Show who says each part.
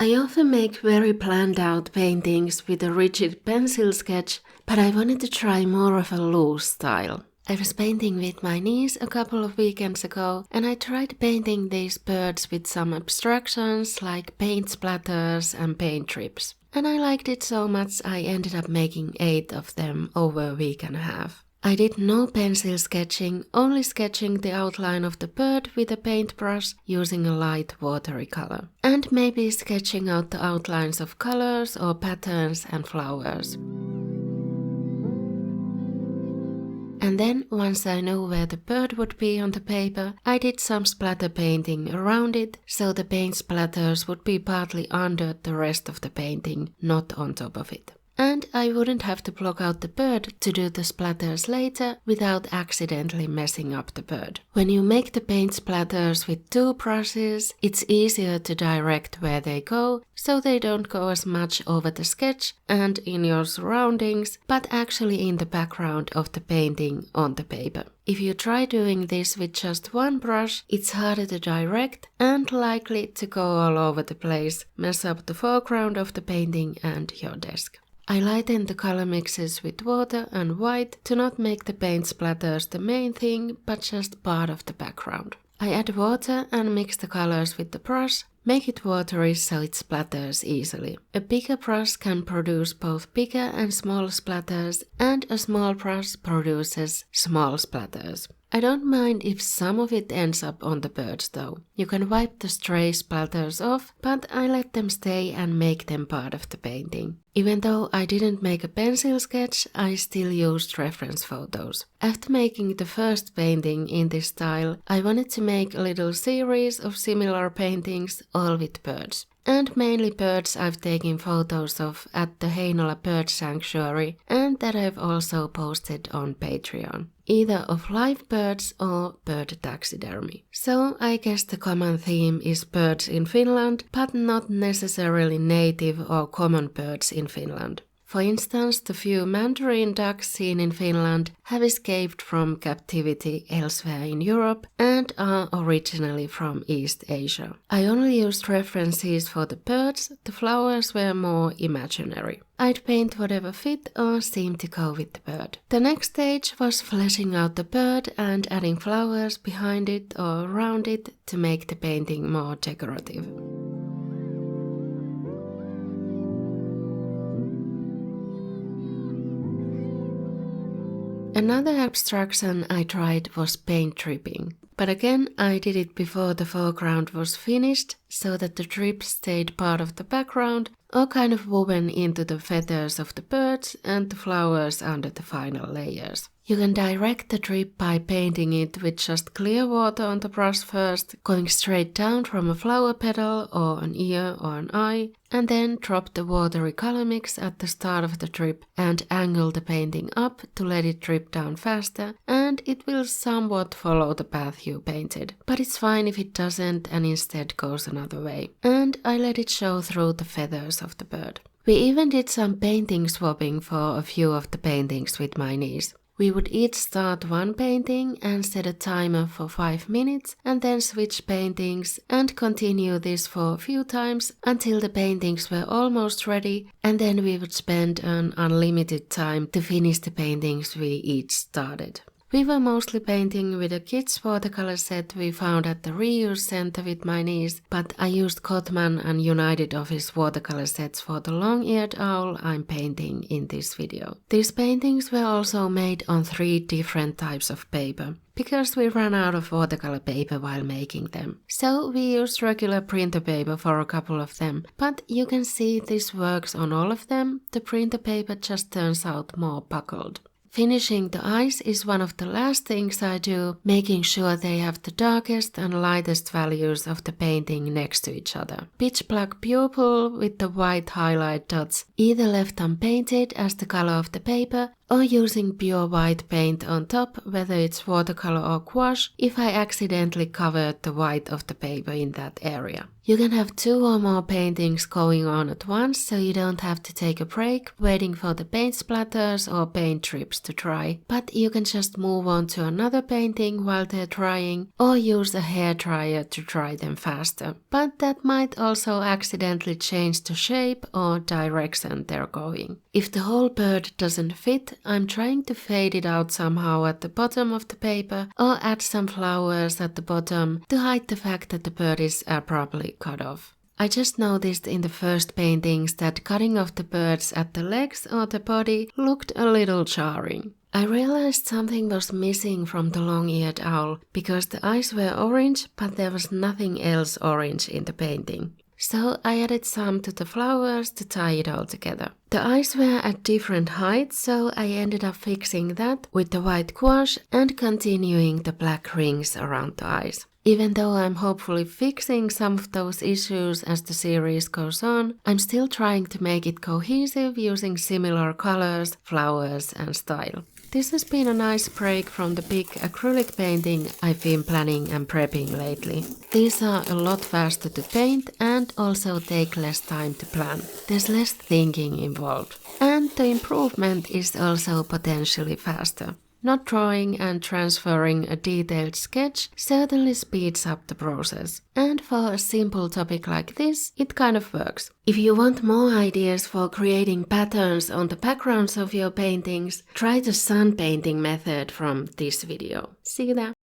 Speaker 1: I often make very planned out paintings with a rigid pencil sketch, but I wanted to try more of a loose style. I was painting with my niece a couple of weekends ago, and I tried painting these birds with some abstractions like paint splatters and paint drips. And I liked it so much I ended up making 8 of them over a week and a half. I did no pencil sketching, only sketching the outline of the bird with a paintbrush using a light watercolor. And maybe sketching out the outlines of colors or patterns and flowers. And then, once I knew where the bird would be on the paper, I did some splatter painting around it, so the paint splatters would be partly under the rest of the painting, not on top of it. And I wouldn't have to block out the bird to do the splatters later without accidentally messing up the bird. When you make the paint splatters with 2 brushes, it's easier to direct where they go, so they don't go as much over the sketch and in your surroundings, but actually in the background of the painting on the paper. If you try doing this with just 1 brush, it's harder to direct and likely to go all over the place, mess up the foreground of the painting and your desk. I lighten the color mixes with water and white to not make the paint splatters the main thing, but just part of the background. I add water and mix the colors with the brush, make it watery so it splatters easily. A bigger brush can produce both bigger and small splatters, and a small brush produces small splatters. I don't mind if some of it ends up on the birds though. You can wipe the stray splatters off, but I let them stay and make them part of the painting. Even though I didn't make a pencil sketch, I still used reference photos. After making the first painting in this style, I wanted to make a little series of similar paintings, all with birds. And mainly birds I've taken photos of at the Heinola bird sanctuary and that I've also posted on Patreon. Either of live birds or bird taxidermy. So I guess the common theme is birds in Finland, but not necessarily native or common birds in Finland. For instance, the few mandarin ducks seen in Finland have escaped from captivity elsewhere in Europe and are originally from East Asia. I only used references for the birds, the flowers were more imaginary. I'd paint whatever fit or seemed to go with the bird. The next stage was fleshing out the bird and adding flowers behind it or around it to make the painting more decorative. Another abstraction I tried was paint dripping, but again I did it before the foreground was finished so that the drip stayed part of the background or kind of woven into the feathers of the birds and the flowers under the final layers. You can direct the drip by painting it with just clear water on the brush first, going straight down from a flower petal or an ear or an eye, and then drop the watery color mix at the start of the drip and angle the painting up to let it drip down faster, and it will somewhat follow the path you painted. But it's fine if it doesn't and instead goes another way. And I let it show through the feathers of the bird. We even did some painting swapping for a few of the paintings with my niece. We would each start one painting and set a timer for 5 minutes and then switch paintings and continue this for a few times until the paintings were almost ready, and then we would spend an unlimited time to finish the paintings we each started. We were mostly painting with a kids' watercolor set we found at the reuse center with my niece, but I used Cotman and United Office watercolor sets for the long-eared owl I'm painting in this video. These paintings were also made on 3 different types of paper, because we ran out of watercolor paper while making them. So we used regular printer paper for a couple of them, but you can see this works on all of them. The printer paper just turns out more buckled. Finishing the eyes is one of the last things I do, making sure they have the darkest and lightest values of the painting next to each other. Pitch black pupil with the white highlight dots, either left unpainted as the color of the paper or using pure white paint on top, whether it's watercolor or gouache, if I accidentally covered the white of the paper in that area. You can have 2 or more paintings going on at once, so you don't have to take a break waiting for the paint splatters or paint strips to dry, but you can just move on to another painting while they're drying, or use a hairdryer to dry them faster. But that might also accidentally change the shape or direction they're going. If the whole bird doesn't fit, I'm trying to fade it out somehow at the bottom of the paper, or add some flowers at the bottom to hide the fact that the bird is abruptly cut off. I just noticed in the first paintings that cutting off the birds at the legs or the body looked a little jarring. I realized something was missing from the long-eared owl, because the eyes were orange, but there was nothing else orange in the painting. So I added some to the flowers to tie it all together. The eyes were at different heights, so I ended up fixing that with the white gouache and continuing the black rings around the eyes. Even though I'm hopefully fixing some of those issues as the series goes on, I'm still trying to make it cohesive using similar colors, flowers and style. This has been a nice break from the big acrylic painting I've been planning and prepping lately. These are a lot faster to paint and also take less time to plan. There's less thinking involved. And the improvement is also potentially faster. Not drawing and transferring a detailed sketch certainly speeds up the process. And for a simple topic like this, it kind of works. If you want more ideas for creating patterns on the backgrounds of your paintings, try the sun painting method from this video. See that?